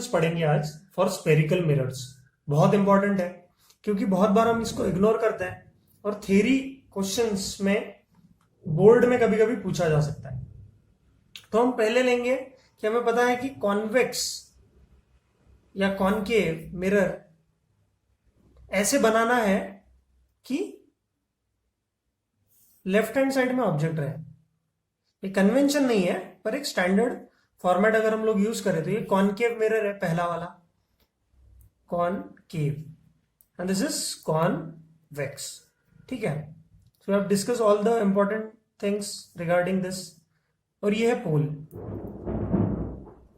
Conventions पढ़ेंगे आज for spherical mirrors. बहुत इंपॉर्टेंट है क्योंकि बहुत बार हम इसको इग्नोर करते हैं और थ्योरी क्वेश्चंस में बोर्ड में कभी कभी पूछा जा सकता है। तो हम पहले लेंगे कि हमें पता है कि कॉन्वेक्स या कॉनकेव मिरर ऐसे बनाना है कि लेफ्ट हैंड साइड में ऑब्जेक्ट रहे। ये कन्वेंशन नहीं है पर एक स्टैंडर्ड फॉर्मेट अगर हम लोग यूज करें तो ये कॉनकेव मिरर है पहला वाला, concave, and this is convex. ठीक है, so we have discuss all the important things regarding this. और ये है पोल,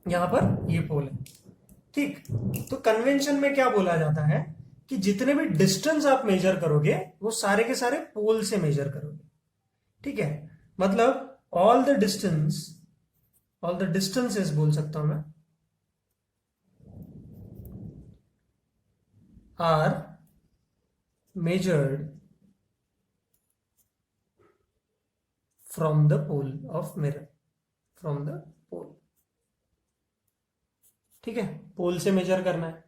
यहां पर ये पोल है। ठीक, तो कन्वेंशन में क्या बोला जाता है कि जितने भी डिस्टेंस आप मेजर करोगे वो सारे के सारे पोल से मेजर करोगे। ठीक है, मतलब ऑल द डिस्टेंसेस बोल सकता हूं मैं, are measured from the pole of mirror, from the pole. ठीक है, पोल से मेजर करना है,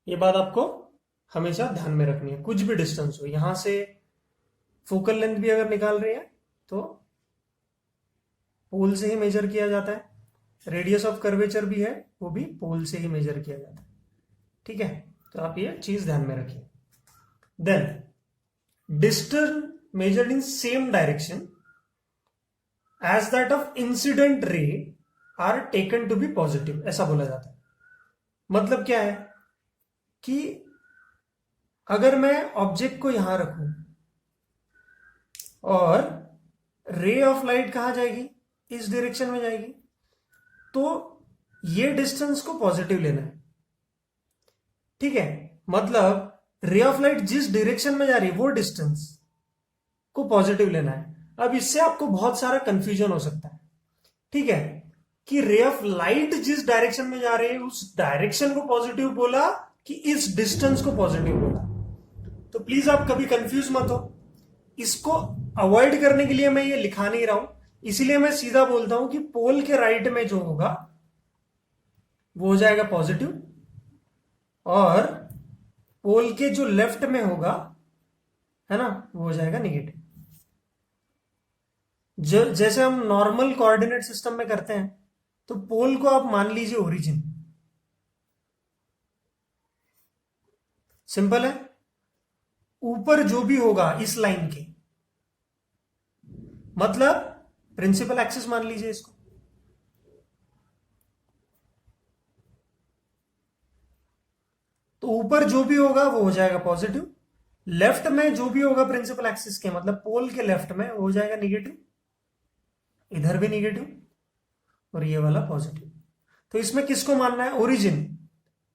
ये बात आपको हमेशा ध्यान में रखनी है। कुछ भी डिस्टेंस हो, यहां से फोकल लेंथ भी अगर निकाल रही है तो पोल से ही मेजर किया जाता है। रेडियस ऑफ कर्वेचर भी है, वो भी पोल से ही मेजर किया जाता है। ठीक है, तो आप ये चीज ध्यान में रखिए। Then distance measured in same direction as that of incident ray are taken to be positive, ऐसा बोला जाता है। मतलब क्या है कि अगर मैं ऑब्जेक्ट को यहां रखूं और रे ऑफ लाइट कहां जाएगी, इस डायरेक्शन में जाएगी, तो ये डिस्टेंस को पॉजिटिव लेना है। ठीक है, मतलब रे ऑफ लाइट जिस डायरेक्शन में जा रही है वो डिस्टेंस को पॉजिटिव लेना है। अब इससे आपको बहुत सारा कंफ्यूजन हो सकता है। ठीक है, कि रे ऑफ लाइट जिस डायरेक्शन में जा रही है उस डायरेक्शन को पॉजिटिव बोला कि इस डिस्टेंस को पॉजिटिव बोला। तो प्लीज आप कभी कंफ्यूज मत हो। इसको अवॉइड करने के लिए मैं ये लिखा नहीं रहा हूं, इसीलिए मैं सीधा बोलता हूं कि पोल के राइट में जो होगा वो हो जाएगा पॉजिटिव और पोल के जो लेफ्ट में होगा, है ना, वो हो जाएगा नेगेटिव। जैसे हम नॉर्मल कोऑर्डिनेट सिस्टम में करते हैं तो पोल को आप मान लीजिए ओरिजिन। सिंपल है, ऊपर जो भी होगा इस लाइन के, मतलब प्रिंसिपल एक्सिस मान लीजिए इसको। तो ऊपर जो भी होगा वो हो जाएगा पॉजिटिव, लेफ्ट में जो भी होगा प्रिंसिपल एक्सिस के, मतलब पोल के लेफ्ट में, वो हो जाएगा निगेटिव, इधर भी निगेटिव और ये वाला पॉजिटिव। तो इसमें किसको मानना है, ओरिजिन,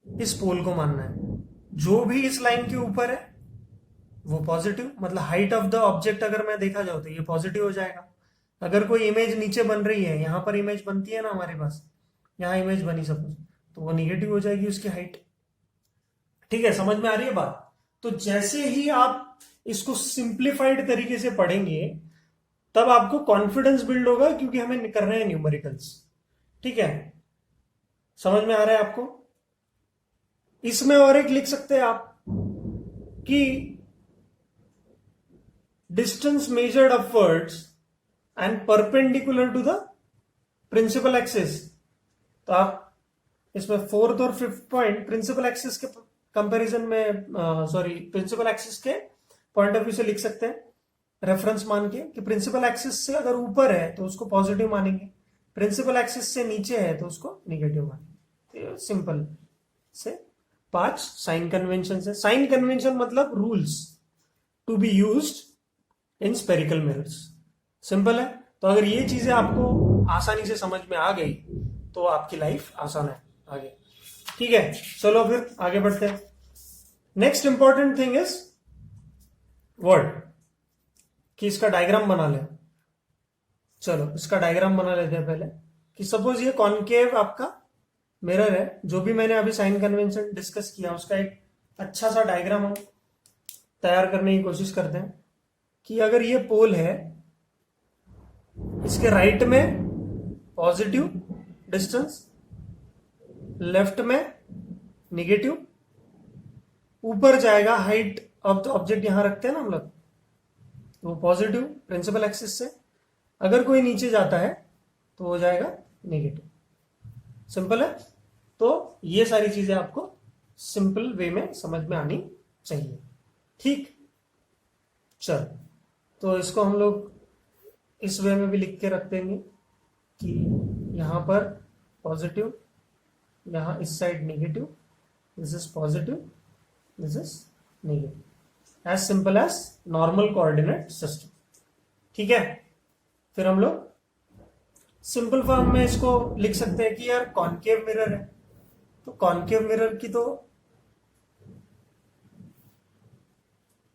इस पोल को मानना है। जो भी इस लाइन के ऊपर है वो पॉजिटिव, मतलब हाइट ऑफ द ऑब्जेक्ट अगर मैं देखा जाओ तो ये पॉजिटिव हो जाएगा। अगर कोई इमेज नीचे बन रही है, यहां पर इमेज बनती है ना हमारे पास, यहां इमेज बनी सपोज, तो वो निगेटिव हो जाएगी उसकी हाइट। ठीक है, समझ में आ रही है बात। तो जैसे ही आप इसको सिंप्लीफाइड तरीके से पढ़ेंगे तब आपको कॉन्फिडेंस बिल्ड होगा, क्योंकि हमें कर रहे हैं न्यूमेरिकल्स। ठीक है, समझ में आ रहा है आपको। इसमें और एक लिख सकते हैं आप कि distance measured upwards and perpendicular to the principal axis. तो आप इसमें फोर्थ और फिफ्थ पॉइंट प्रिंसिपल एक्सिस के कंपैरिजन में, प्रिंसिपल एक्सिस के पॉइंट ऑफ व्यू से लिख सकते हैं, रेफरेंस मान के कि प्रिंसिपल एक्सिस से अगर ऊपर है तो उसको पॉजिटिव मानेंगे, प्रिंसिपल एक्सिस से नीचे है तो उसको निगेटिव मानेंगे। तो सिंपल से 5 साइन कन्वेंशन है। साइन कन्वेंशन मतलब rules to be used in spherical mirrors. Simple है। तो अगर ये चीजें आपको आसानी से समझ में आ गई तो आपकी लाइफ आसान है आगे। ठीक है, चलो फिर आगे बढ़ते हैं। Next important thing is word, कि इसका डायग्राम बना ले। चलो इसका डायग्राम बना लेते हैं पहले। कि सपोज ये कॉनकेव आपका मिरर है, जो भी मैंने अभी साइन कन्वेंशन डिस्कस किया उसका एक अच्छा सा डायग्राम हम तैयार करने की कोशिश करते हैं। कि अगर ये पोल है, इसके राइट में पॉजिटिव डिस्टेंस, लेफ्ट में नेगेटिव, ऊपर जाएगा हाइट ऑफ द ऑब्जेक्ट, यहां रखते हैं ना हम लोग, वो पॉजिटिव प्रिंसिपल एक्सिस से। अगर कोई नीचे जाता है तो हो जाएगा नेगेटिव। सिंपल है। तो ये सारी चीजें आपको सिंपल वे में समझ में आनी चाहिए। ठीक, चल तो इसको हम लोग इस वे में भी लिख के रख देंगे कि यहां पर पॉजिटिव, यहां इस side negative, this is positive, this is negative, as simple as normal coordinate system. ठीक है। फिर हम लोग सिंपल फॉर्म में इसको लिख सकते हैं कि यार कॉनकेव मिरर है, तो कॉनकेव मिरर की, तो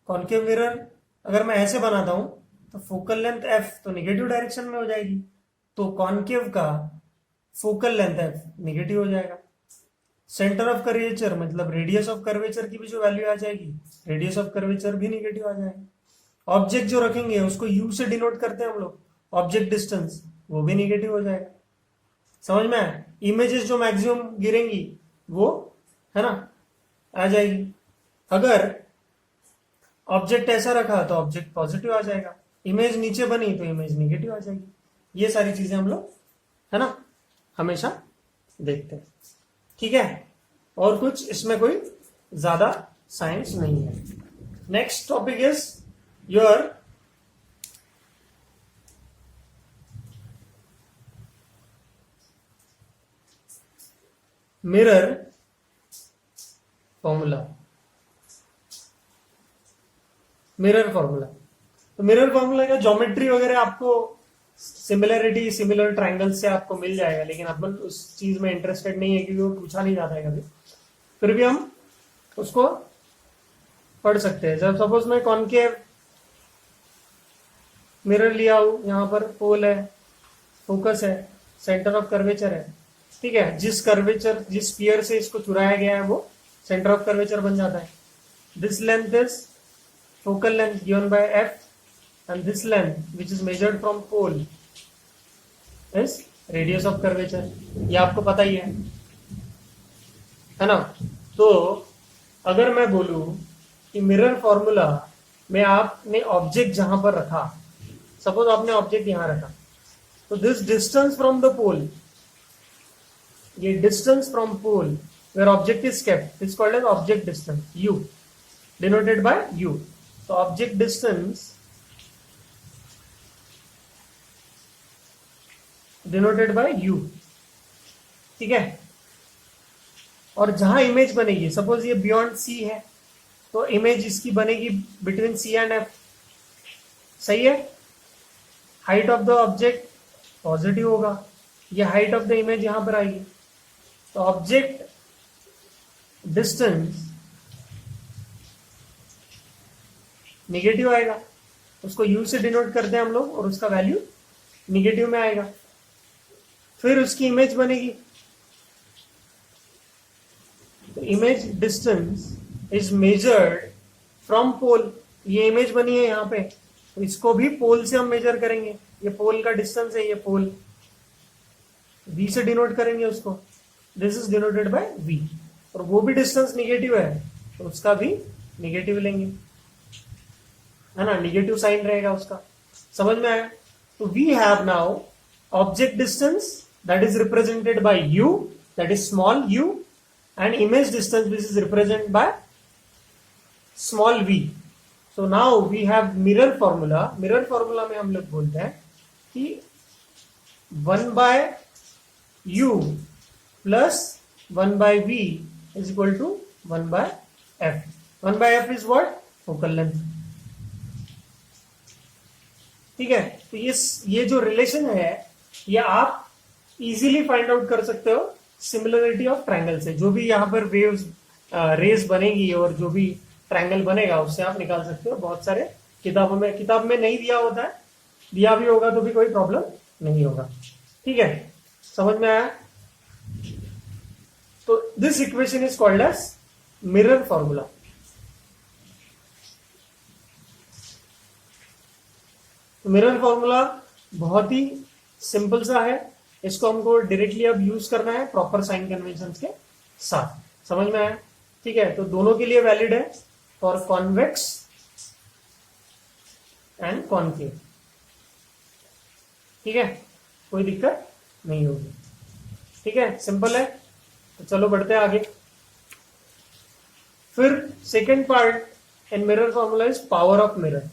कॉनकेव मिरर अगर मैं ऐसे बनाता हूं तो फोकल लेंथ एफ तो निगेटिव डायरेक्शन में हो जाएगी, तो कॉनकेव का फोकल लेंथ एफ निगेटिव हो जाएगा। सेंटर ऑफ कर्वेचर मतलब रेडियस ऑफ कर्वेचर की भी जो वैल्यू आ जाएगी, रेडियस ऑफ कर्वेचर भी निगेटिव आ जाएगा। ऑब्जेक्ट जो रखेंगे उसको यू से डिनोट करते हैं हम लोग, ऑब्जेक्ट डिस्टेंस, वो भी निगेटिव हो जाएगा। समझ में आया? इमेजेस जो मैक्सिमम गिरेंगी वो, है ना, आ जाएगी। अगर ऑब्जेक्ट ऐसा रखा तो ऑब्जेक्ट पॉजिटिव आ जाएगा, इमेज नीचे बनी तो इमेज निगेटिव आ जाएगी। ये सारी चीजें हम लोग, है ना, हमेशा देखते हैं। ठीक है। और कुछ इसमें कोई ज्यादा साइंस नहीं है। Next topic is your mirror formula. Mirror formula, तो मिरर फॉर्मूला का ज्योमेट्री वगैरह आपको सिमिलरिटी, सिमिलर ट्रायंगल्स से आपको मिल जाएगा, लेकिन अपन उस चीज में इंटरेस्टेड नहीं है क्योंकि वो पूछा नहीं जाता है कभी। फिर भी हम उसको पढ़ सकते हैं। जब सपोज मैं कॉनकेव मिरर लिया हूं, यहां पर पोल है, फोकस है, सेंटर ऑफ कर्वेचर है। ठीक है। जिस कर्वेचर, जिस स्फीयर से इसको चुराया गया है वो सेंटर ऑफ कर्वेचर बन जाता है। This length is focal length given by f and this length which is measured from pole is radius of curvature। ये आपको पता ही है ना। तो अगर मैं बोलूं कि मिरर फॉर्मूला में आपने ऑब्जेक्ट जहां पर रखा, सपोज आपने ऑब्जेक्ट यहां रखा, तो this distance from the pole, ये distance from pole where object is kept is called as object distance, u denoted by u। तो object distance denoted by u। ठीक है। और जहां इमेज बनेगी, सपोज ये बियॉन्ड c है, तो इमेज इसकी बनेगी बिटवीन c एंड f। सही है। Height of the object positive होगा, ये हाइट ऑफ द इमेज यहां पर आएगी, तो ऑब्जेक्ट डिस्टेंस निगेटिव आएगा, उसको u से डिनोट करते हैं हम लोग और उसका वैल्यू निगेटिव में आएगा। फिर उसकी इमेज बनेगी, तो image distance is measured from pole. ये इमेज बनी है यहां पे, तो इसको भी पोल से हम मेजर करेंगे। ये पोल का डिस्टेंस है, ये पोल v से डिनोट करेंगे उसको, this is denoted by v। और वो भी डिस्टेंस निगेटिव है तो उसका भी निगेटिव लेंगे, है ना, निगेटिव साइन रहेगा उसका। समझ में आया? तो we have now object distance that is represented by u, that is small u, and image distance which is represented by small v। So now we have mirror formula. Mirror formula में हम लोग बोलते हैं कि 1/u plus 1/v is equal to 1/f। 1/f is what? Focal length. ठीक है। तो ये जो रिलेशन है ये आप इजीली फाइंड आउट कर सकते हो सिमिलरिटी ऑफ ट्रायंगल से। जो भी यहाँ पर वेव्स रेस बनेगी और जो भी ट्रायंगल बनेगा उससे आप निकाल सकते हो। बहुत सारे किताब में नहीं दिया होता है, दिया भी होगा तो भी कोई प्रॉब्लम नहीं होगा। ठीक है, समझ में आया? तो this equation is called as mirror formula. Mirror formula बहुत ही सिंपल सा है, इसको हमको डायरेक्टली अब यूज करना है प्रॉपर साइन कन्वेंशन के साथ। समझ में आया? ठीक है, तो दोनों के लिए वैलिड है, फॉर कॉन्वेक्स एंड कॉनकेव। ठीक है, कोई दिक्कत नहीं होगी। ठीक है, सिंपल है। तो चलो बढ़ते हैं आगे। फिर second part in mirror formula is power of mirror.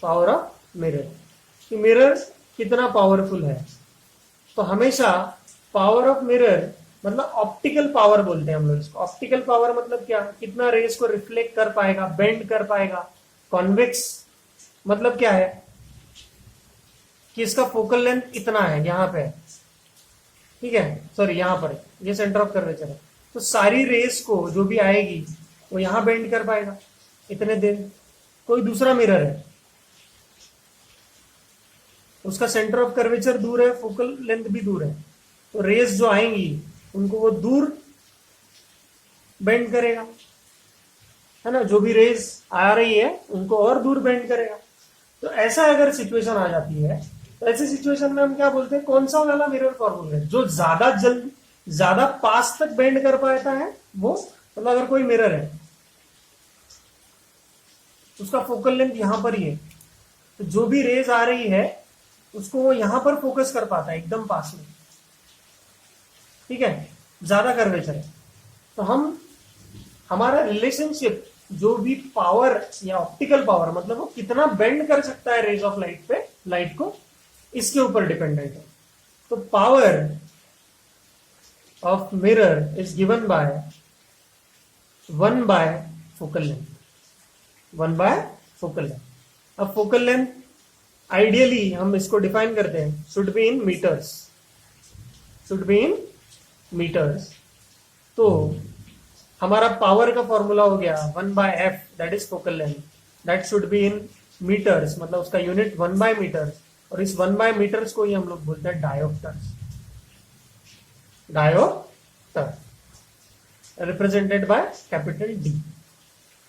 Power of mirror कि मिरर कितना पावरफुल है। तो हमेशा पावर ऑफ मिरर मतलब ऑप्टिकल पावर बोलते हैं हम लोग इसको। ऑप्टिकल पावर मतलब क्या, कितना रेस को रिफ्लेक्ट कर पाएगा, बेंड कर पाएगा। कॉन्वेक्स मतलब क्या है कि इसका फोकल लेंथ इतना है, यहां पे है, ठीक है, सॉरी यहां पर है, ये सेंटर ऑफ कर्वेचर है। तो सारी रेस को जो भी आएगी वो यहां बेंड कर पाएगा इतने देर। कोई दूसरा मिरर है, उसका सेंटर ऑफ कर्वेचर दूर है, फोकल लेंथ भी दूर है, तो रेस जो आएंगी उनको वो दूर बेंड करेगा, है ना। जो भी रेस आ रही है उनको और दूर बेंड करेगा। तो ऐसा अगर सिचुएशन आ जाती है तो ऐसी सिचुएशन में हम क्या बोलते हैं, कौन सा वाला मिरर फॉर्मूला है जो ज्यादा जल्द ज्यादा पास तक बेंड कर पाता है वो, मतलब अगर कोई मिरर है उसका फोकल लेंथ यहां पर ही है, तो जो भी रेज आ रही है उसको वो यहां पर फोकस कर पाता है एकदम पास में। ठीक है, ज्यादा कर्वेचर है। तो हमारा रिलेशनशिप जो भी पावर या ऑप्टिकल पावर मतलब वो कितना बेंड कर सकता है रेज ऑफ लाइट पे, लाइट को, इसके ऊपर डिपेंडेंट है। तो power of mirror is given by 1 by focal length, 1 by focal length. अब फोकल लेंथ आइडियली हम इसको डिफाइन करते हैं, should be in metres, should be in metres. तो हमारा पावर का फॉर्मूला हो गया 1 by F, that is focal length, that should be in metres, मतलब उसका यूनिट 1 बाय मीटर्स। और इस 1 बाय मीटर्स को ही हम लोग बोलते हैं dioptres, dioptre represented by capital D,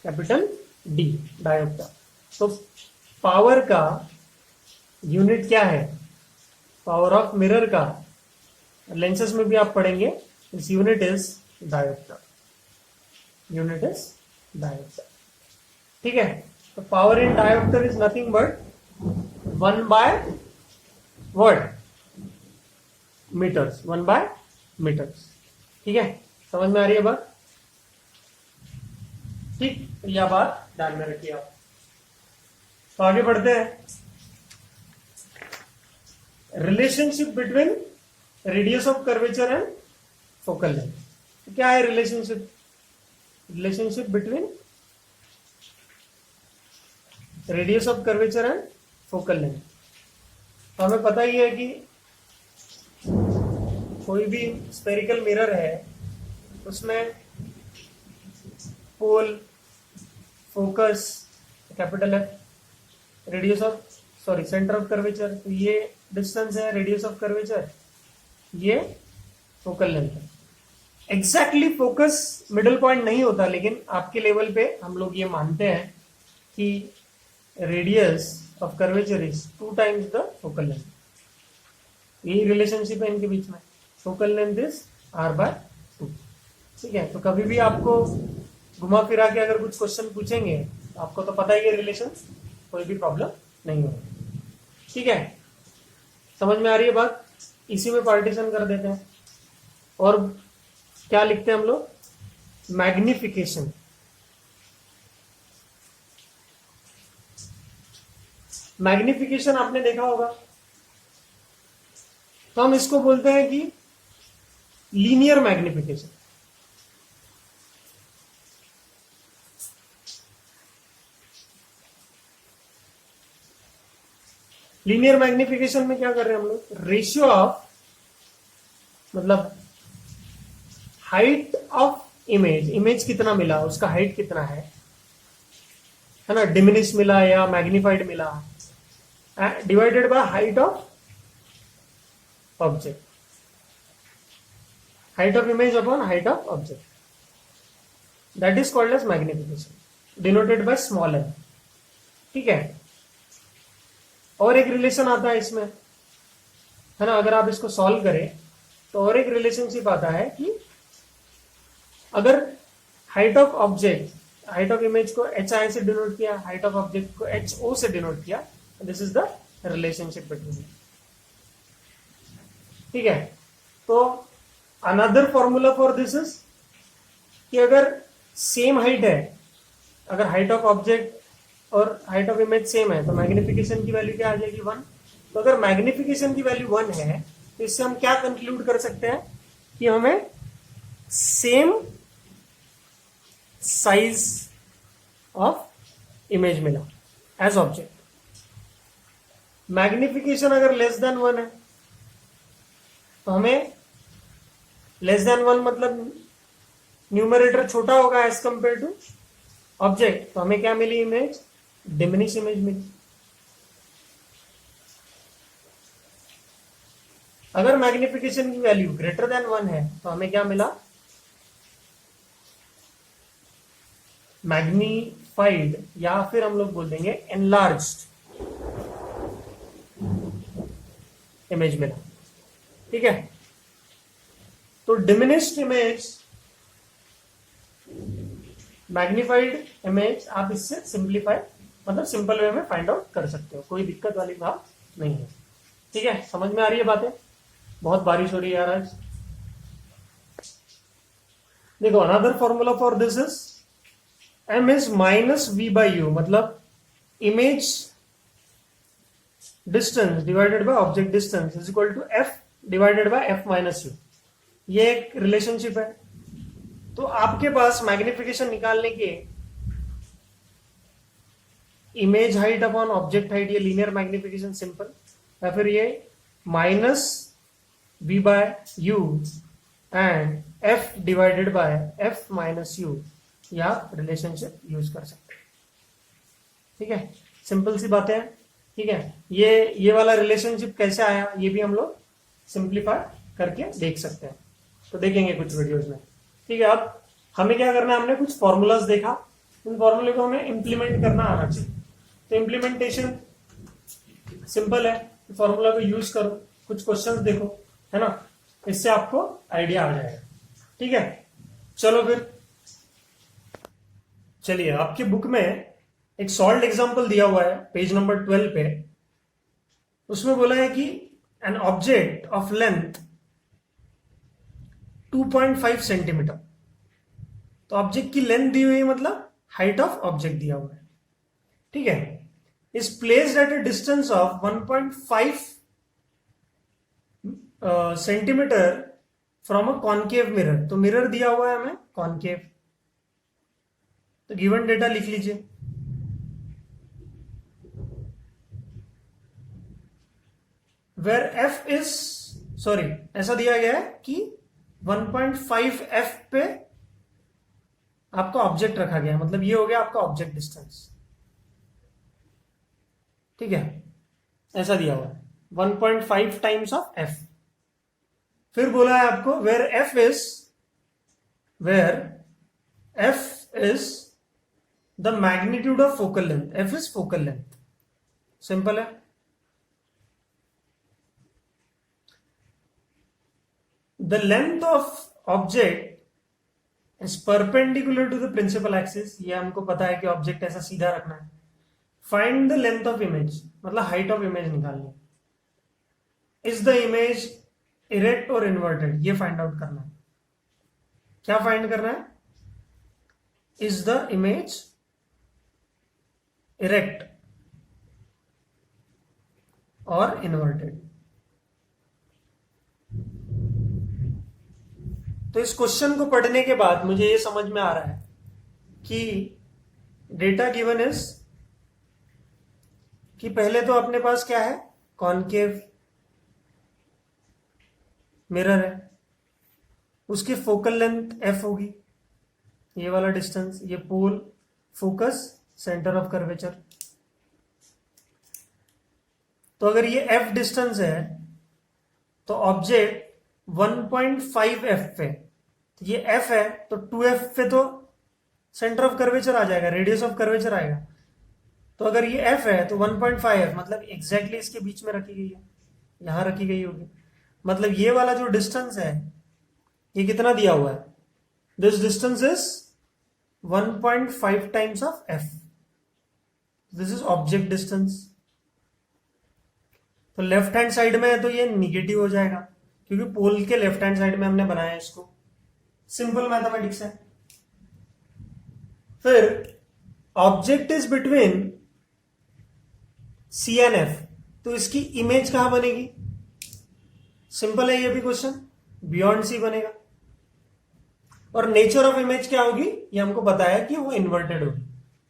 capital D, dioptre. तो पावर का यूनिट क्या है, पावर ऑफ मिरर का लेंसेज में भी आप पढ़ेंगे, इस unit is dioptre, unit is dioptre. ठीक है, तो power in dioptre is nothing but 1 by what, metres, 1 by metres. ठीक है, समझ में आ रही है बात? ठीक, तो यह बात ध्यान में रखिए आप। तो आगे बढ़ते हैं। Relationship between radius of curvature and focal length. तो क्या है relationship? Relationship between radius of curvature and focal length. तो हमें पता ही है कि कोई भी स्फेरिकल मिरर है उसमें पोल, फोकस कैपिटल है, radius of sorry centre of curvature, तो ये डिस्टेंस है रेडियस ऑफ कर्वेचर, ये फोकल लेंथ है। एग्जैक्टली फोकस मिडिल पॉइंट नहीं होता, लेकिन आपके लेवल पे हम लोग ये मानते हैं कि radius of curvature is 2 times the focal length. यही रिलेशनशिप है इनके बीच में, फोकल लेंथ इज r/2। ठीक है, तो कभी भी आपको घुमा फिरा के अगर कुछ क्वेश्चन पूछेंगे तो आपको तो पता ही है रिलेशन, कोई भी प्रॉब्लम नहीं होगी। ठीक है, समझ में आ रही है बात? इसी में पार्टीशन कर देते हैं और क्या लिखते हैं हम लोग, मैग्निफिकेशन। मैग्निफिकेशन आपने देखा होगा, तो हम इसको बोलते हैं कि लीनियर मैग्निफिकेशन। लीनियर मैग्निफिकेशन में क्या कर रहे हैं हम लोग, रेशियो ऑफ मतलब हाइट ऑफ इमेज, इमेज कितना मिला उसका हाइट कितना है ना, डिमिनिश मिला या मैग्निफाइड मिला, divided by height of object, height of image upon height of object, that is called as magnification, denoted by small N. ठीक है, और एक रिलेशन आता है इसमें, है ना, अगर आप इसको सॉल्व करें तो और एक रिलेशनशिप आता है कि अगर height of object, height of image को एच आई से डिनोट किया, हाइट ऑफ ऑब्जेक्ट को एच ओ से डिनोट किया, this is the relationship between. ठीक है, तो another formula for this is कि अगर सेम हाइट है, अगर हाइट ऑफ ऑब्जेक्ट और हाइट ऑफ इमेज सेम है तो मैग्निफिकेशन की वैल्यू क्या आ जाएगी 1। तो अगर मैग्निफिकेशन की वैल्यू 1 है तो इससे हम क्या कंक्लूड कर सकते हैं कि हमें सेम साइज ऑफ इमेज मिला एज ऑब्जेक्ट। मैग्निफिकेशन अगर लेस देन 1 है तो हमें लेस देन 1 मतलब न्यूमरेटर छोटा होगा एज कंपेयर टू ऑब्जेक्ट, तो हमें क्या मिली इमेज, डिमिनिश इमेज मिली। अगर मैग्निफिकेशन की वैल्यू ग्रेटर देन 1 है तो हमें क्या मिला, मैग्नीफाइड, या फिर हम लोग बोल देंगे एनलार्ज्ड इमेज मिला। ठीक है, तो डिमिनिश्ड इमेज, मैग्निफाइड इमेज आप इससे सिंप्लीफाई मतलब सिंपल वे में फाइंड आउट कर सकते हो, कोई दिक्कत वाली बात नहीं है। ठीक है, समझ में आ रही है बातें? बहुत बारिश हो रही है यार आज। देखो another formula for this is M is minus V by U, मतलब image distance divided by object distance is equal to F divided by F minus U. ये एक रिलेशनशिप है। तो आपके पास मैग्निफिकेशन निकालने के image height upon object height, ये linear magnification simple, या फिर ये minus V by U and F divided by F minus U, या रिलेशनशिप यूज कर सकते हैं। ठीक है, सिंपल सी बातें हैं। ठीक है, ये वाला रिलेशनशिप कैसे आया ये भी हम लोग सिंप्लीफाई करके देख सकते हैं, तो देखेंगे कुछ वीडियोस में। ठीक है, अब हमें क्या करना है, हमने कुछ फॉर्मूलाज देखा, उन फॉर्मूले को हमें इंप्लीमेंट करना आना चाहिए। तो इंप्लीमेंटेशन सिंपल है, फॉर्मूला को यूज करो, कुछ क्वेश्चंस देखो, है ना, इससे आपको आइडिया आ जाएगा। ठीक है, चलो फिर चलिए, आपकी बुक में एक सॉल्व्ड एग्जांपल दिया हुआ है पेज नंबर 12 पे। उसमें बोला है कि an object of length 2.5 centimetre, तो ऑब्जेक्ट की लेंथ दी हुई है, मतलब हाइट ऑफ ऑब्जेक्ट दिया हुआ है। ठीक है, is placed at a distance of 1.5 centimetre from a concave mirror. तो मिरर दिया हुआ है हमें कॉनकेव, तो गिवन डेटा लिख लीजिए। वेर एफ इज, सॉरी ऐसा दिया गया है कि 1.5 एफ पे आपका ऑब्जेक्ट रखा गया है, मतलब ये हो गया आपका ऑब्जेक्ट डिस्टेंस। ठीक है, ऐसा दिया हुआ है 1.5 टाइम्स ऑफ एफ। फिर बोला है आपको where F is the magnitude of focal length, F is focal length. Simple है। The length of object is perpendicular to the principal axis, ये हमको पता है कि ऑब्जेक्ट ऐसा सीधा रखना है। Find the length of image, मतलब हाइट ऑफ इमेज निकालनी। इज द इमेज इरेक्ट और इन्वर्टेड, ये फाइंड आउट करना है। क्या फाइंड करना है? इज द इमेज इरेक्ट और इन्वर्टेड। तो इस क्वेश्चन को पढ़ने के बाद मुझे ये समझ में आ रहा है कि डेटा गिवन इज कि पहले तो अपने पास क्या है, कॉनकेव मिरर है, उसकी फोकल लेंथ एफ होगी, ये वाला डिस्टेंस, ये पोल, फोकस, सेंटर ऑफ कर्वेचर। तो अगर ये एफ डिस्टेंस है तो ऑब्जेक्ट 1.5 एफ पे, तो ये एफ है तो 2 एफ पे तो सेंटर ऑफ कर्वेचर आ जाएगा, रेडियस ऑफ कर्वेचर आएगा। तो अगर ये एफ है तो 1.5 मतलब एग्जैक्टली इसके बीच में रखी गई है, यहां रखी गई होगी। मतलब ये वाला जो डिस्टेंस है ये कितना दिया हुआ है, this distance is 1.5 times of F. This is object distance. तो लेफ्ट हैंड साइड में है तो ये निगेटिव हो जाएगा क्योंकि पोल के लेफ्ट हैंड साइड में हमने बनाया इसको. सिंपल मैथमेटिक्स है. फिर object is between C and F, तो इसकी इमेज कहां बनेगी? सिंपल है ये भी क्वेश्चन, बियॉन्ड सी बनेगा. और नेचर ऑफ इमेज क्या होगी ये हमको बताया कि वो इन्वर्टेड होगी.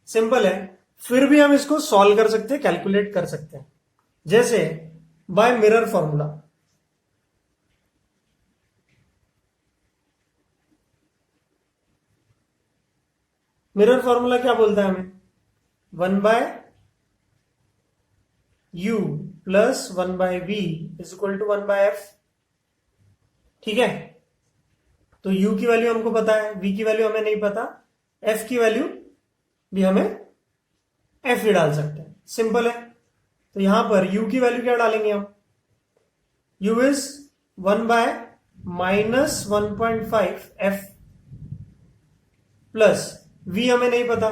सिंपल है. फिर भी हम इसको सॉल्व कर सकते हैं, कैलकुलेट कर सकते हैं. जैसे by mirror formula. Mirror formula क्या बोलता है हमें? 1/u plus 1/v is equal to 1/f. ठीक है. तो u की वैल्यू हमको पता है, v की वैल्यू हमें नहीं पता, f की वैल्यू भी हमें f ही डाल सकते हैं. सिंपल है. तो यहां पर u की वैल्यू क्या डालेंगे हम? u is 1/-1.5 f plus v हमें नहीं पता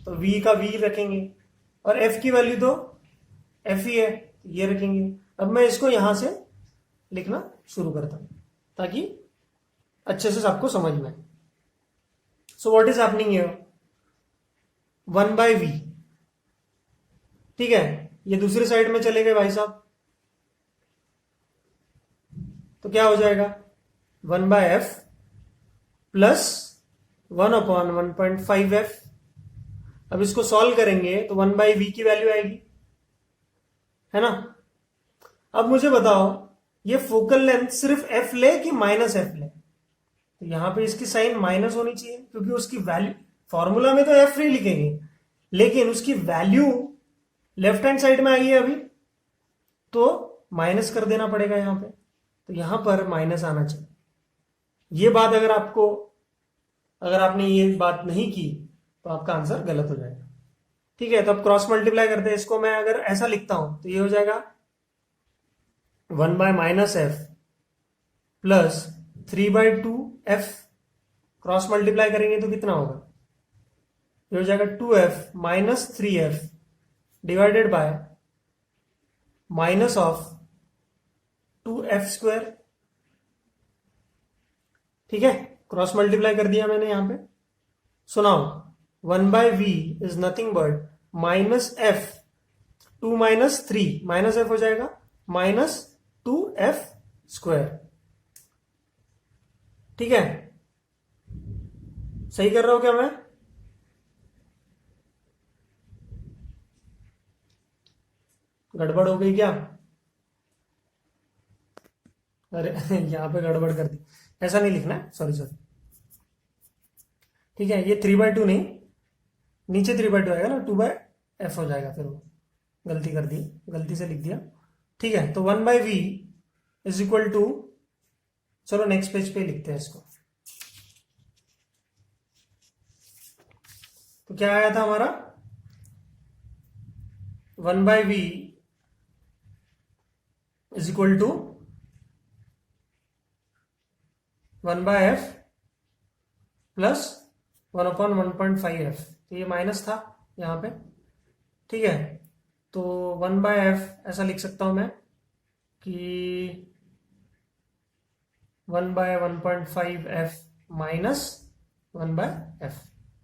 तो v का v रखेंगे और f की वैल्यू तो f ही है, ये रखेंगे. अब मैं इसको यहां से लिखना शुरू करता हूं ताकि अच्छे से सबको समझ में आए. So what is happening here? 1/v. ठीक है. ये दूसरी साइड में चले गए भाई साहब, तो क्या हो जाएगा? 1/f plus 1/1.5f. अब इसको सॉल्व करेंगे तो 1/v की वैल्यू आएगी, है ना. अब मुझे बताओ ये फोकल लेंथ सिर्फ f ले कि माइनस f ले? तो यहां पे इसकी साइन माइनस होनी चाहिए क्योंकि उसकी वैल्यू, फॉर्मूला में तो f ही लिखेंगे लेकिन उसकी वैल्यू लेफ्ट हैंड साइड में आई है अभी, तो माइनस कर देना पड़ेगा यहां पे. तो यहां पर माइनस आना चाहिए. ये बात अगर आपने ये बात नहीं की तो आपका आंसर गलत हो जाएगा. ठीक है. तो अब क्रॉस मल्टीप्लाई करते हैं इसको. मैं अगर ऐसा लिखता हूं तो ये हो जाएगा 1/-f plus 3/2f. Cross multiply करेंगे तो कितना होगा? ये हो जाएगा 2f minus 3f divided by minus of 2f square. ठीक है. क्रॉस मल्टीप्लाई कर दिया मैंने यहां पे. सुनाओ 1/v is nothing but minus f, 2 minus 3 minus f हो जाएगा माइनस 2f स्क्वायर. ठीक है. सही कर रहा हूं क्या मैं? गड़बड़ हो गई क्या? अरे यहां पे गड़बड़ कर दी. ऐसा नहीं लिखना है, सॉरी. ठीक है. ये 3/2 नहीं, नीचे 3/2 आएगा ना, 2/f हो जाएगा. फिर वो गलती कर दी, गलती से लिख दिया. ठीक है. तो 1/v इज इक्वल टू, चलो नेक्स्ट पेज पे लिखते हैं इसको. तो क्या आया था हमारा? 1/v is equal to 1/f plus 1/1.5f. तो ये माइनस था यहां पे. ठीक है. तो 1/f ऐसा लिख सकता हूं मैं कि 1/1.5f माइनस 1/f.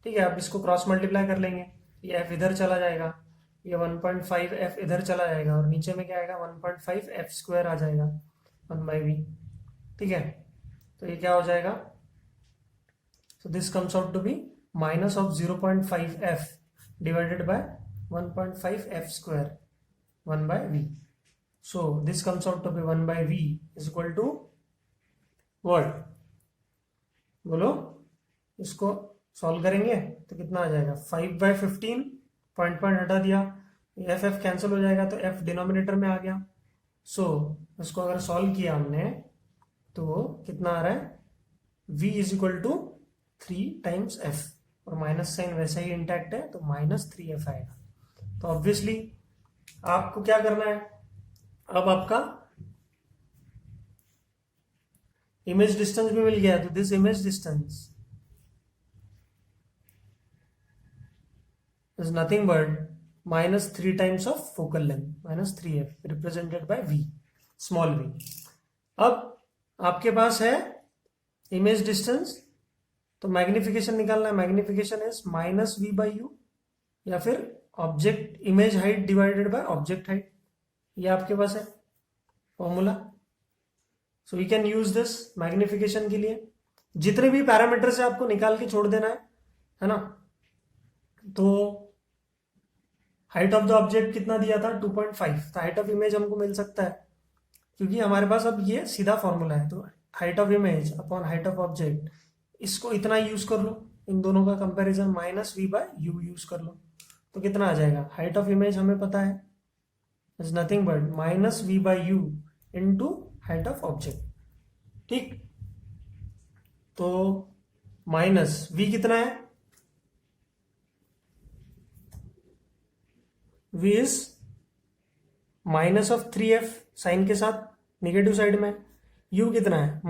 ठीक है. अब इसको क्रॉस मल्टीप्लाई कर लेंगे. ये f इधर चला जाएगा, ये 1.5f इधर चला जाएगा और नीचे में क्या आएगा? 1.5f स्क्वायर आ जाएगा 1/v. ठीक है. तो ये क्या हो जाएगा? So this comes out to be minus of 0.5f divided by 1.5f square 1/v. So this comes out to be 1/v is equal to what? बोलो. इसको सॉल्व करेंगे तो कितना आ जाएगा? 5/15. पॉइंट हटा दिया, एफ एफ कैंसिल हो जाएगा तो f डिनोमिनेटर में आ गया. सो इसको अगर सॉल्व किया हमने तो कितना आ रहा है? v is equal to 3 times f और माइनस साइन वैसा ही इंटैक्ट है तो -3f आएगा. तो ऑब्वियसली आपको क्या करना है? अब आपका इमेज डिस्टेंस भी मिल गया. तो this image distance is nothing but -3 times of focal length, -3f represented by v, small v। अब आपके पास है इमेज डिस्टेंस, तो मैग्निफिकेशन निकालना है। मैग्निफिकेशन इज -v/u या फिर object image height divided by object height, ये आपके पास है formula. So we can use this magnification के लिए। जितने भी पैरामीटर से आपको निकाल के छोड़ देना है ना। तो हाइट ऑफ द ऑब्जेक्ट कितना दिया था, 2.5, तो हाइट ऑफ इमेज हमको मिल सकता है, क्योंकि हमारे पास अब ये सीधा फॉर्मूला है। तो height of image upon height of object, इसको इतना यूज कर लो, इन दोनों का कंपैरिजन -v/u यूज कर लो, तो कितना आ जाएगा। हाइट ऑफ इमेज हमें पता है is nothing but -v/u into height of object. ठीक, तो माइनस v कितना है, v इज -3f साइन के साथ निगेटिव साइड में, u कितना है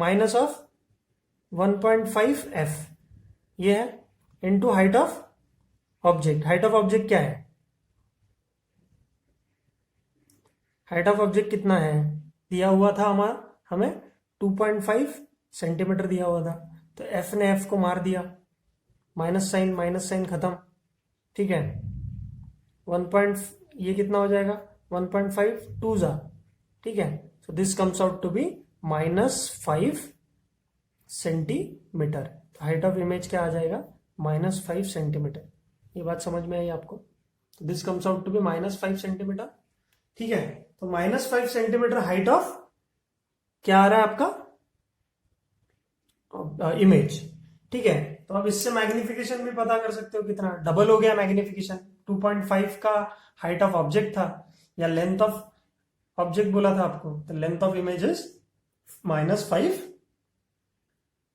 -1.5f ये है, into height of object. Height of object क्या है, हाइट ऑफ ऑब्जेक्ट कितना है दिया हुआ था हमें 2.5 सेंटीमीटर दिया हुआ था, तो f ने f को मार दिया, माइनस साइन खत्म। ठीक है, 1. ये कितना हो जाएगा 1.5 2 जा, ठीक है। So this comes out to be -5 centimetre. Height of image क्या आ जाएगा -5 सेंटीमीटर। ये बात समझ में आई आपको। This comes out to be -5 centimetre. ठीक है, तो -5 सेंटीमीटर हाइट ऑफ क्या आ रहा है आपका इमेज। ठीक है, तो अब इससे मैग्निफिकेशन भी पता कर सकते हो कितना, डबल हो गया मैग्निफिकेशन। 2.5 का हाइट ऑफ ऑब्जेक्ट था, या लेंथ ऑफ ऑब्जेक्ट बोला था आपको, तो length of image is -5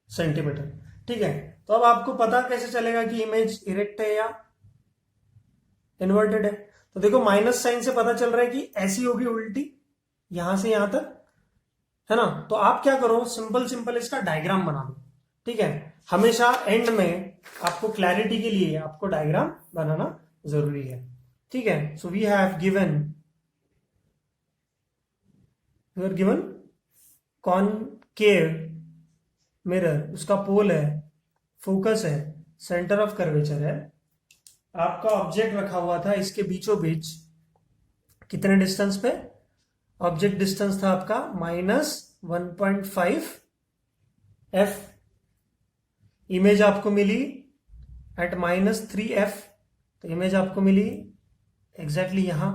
centimetre. ठीक है, तो अब आपको पता कैसे चलेगा कि इमेज इरेक्ट है या इन्वर्टेड है। तो देखो माइनस साइन से पता चल रहा है कि ऐसी होगी उल्टी, यहां से यहां तक, है ना। तो आप क्या करो, सिंपल इसका डायग्राम बना लो। ठीक है, हमेशा एंड में आपको क्लैरिटी के लिए आपको डायग्राम बनाना जरूरी है। ठीक है, so we have given concave mirror, उसका पोल है, फोकस है, सेंटर ऑफ कर्वेचर है, आपका ऑब्जेक्ट रखा हुआ था इसके बीचों बीच, कितने डिस्टेंस पे, ऑब्जेक्ट डिस्टेंस था आपका -1.5 f, इमेज आपको मिली एट -3f, तो इमेज आपको मिली एग्जैक्टली यहां।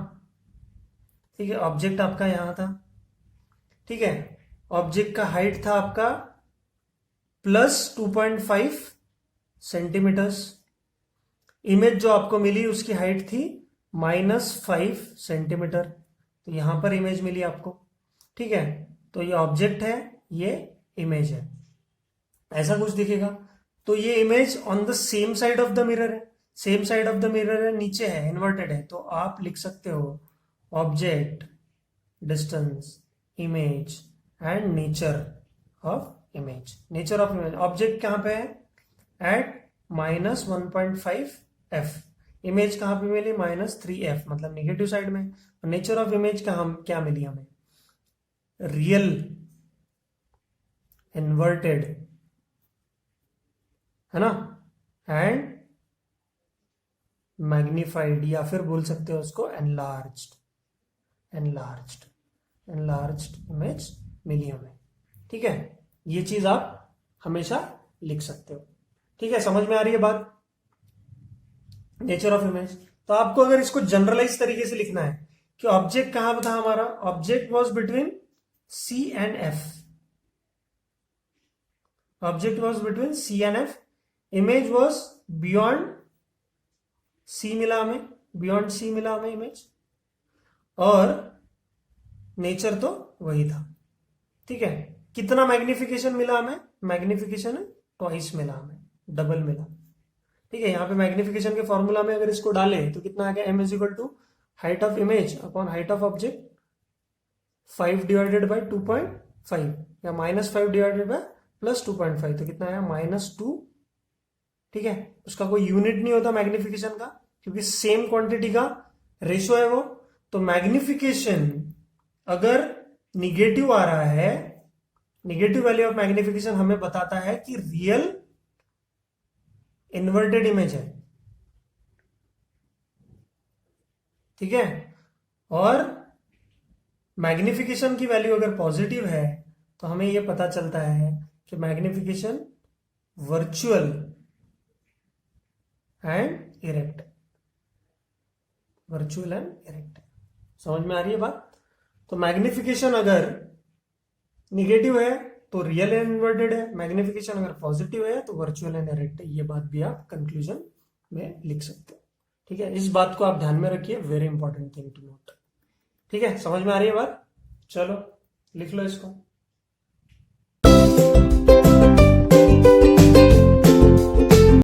ठीक है, ऑब्जेक्ट आपका यहां था। ठीक है, ऑब्जेक्ट का हाइट था आपका +2.5 सेंटीमीटर्स, इमेज जो आपको मिली उसकी हाइट थी -5 सेंटीमीटर, तो यहां पर इमेज मिली आपको। ठीक है, तो ये ऑब्जेक्ट है, ये इमेज है, ऐसा कुछ दिखेगा। तो ये image on the same side of the mirror है, same side of the mirror है, नीचे है, इन्वर्टेड है, तो आप लिख सकते हो object, distance, image and nature of image. Nature of image, object कहां पे है एट -1.5 f, इमेज कहां पे मिली -3f, मतलब नेगेटिव साइड में। नेचर ऑफ इमेज का हम क्या मिली हमें, रियल इन्वर्टेड, है ना, एंड मैग्निफाइड, या फिर बोल सकते हो उसको एनलार्ज्ड इमेज मिली हमें। ठीक है, ये चीज आप हमेशा लिख सकते हो। ठीक है, समझ में आ रही है बात, नेचर ऑफ इमेज। तो आपको अगर इसको जनरलाइज तरीके से लिखना है कि ऑब्जेक्ट कहां था हमारा, object was between C and F, object was between C and F, image was beyond C मिला हमें, बियॉन्ड C मिला हमें इमेज, और नेचर तो वही था। ठीक है, कितना मैग्निफिकेशन मिला हमें, मैग्निफिकेशन ट्वाइस मिला हमें, डबल मिला। ठीक है, यहाँ पे मैग्निफिकेशन के फॉर्मूला में अगर इसको डाले तो कितना आ गया, m is equal to height of image upon height of object 5 divided by 2.5, या -5 डिवाइडेड बाई +2.5, तो कितना आया -2। ठीक है, उसका कोई यूनिट नहीं होता मैग्निफिकेशन का, क्योंकि सेम क्वांटिटी का रेशो है वो। तो मैग्निफिकेशन अगर निगेटिव आ रहा है, निगेटिव वैल्यू ऑफ मैग्निफिकेशन हमें बताता है कि रियल इन्वर्टेड इमेज है, ठीक है। और मैग्निफिकेशन की वैल्यू अगर पॉजिटिव है तो हमें यह पता चलता है कि magnification virtual and erect, virtual and erect. समझ में आ रही है बात? तो मैग्निफिकेशन अगर निगेटिव है तो रियल एंड इन्वर्टेड है, मैग्निफिकेशन अगर पॉजिटिव है तो वर्चुअल एंड इरेक्ट है। ये बात भी आप कंक्लूजन में लिख सकते हो, ठीक है। इस बात को आप ध्यान में रखिए, very important thing to note, ठीक है। समझ में आ रही है बात? चलो लिख लो इसको।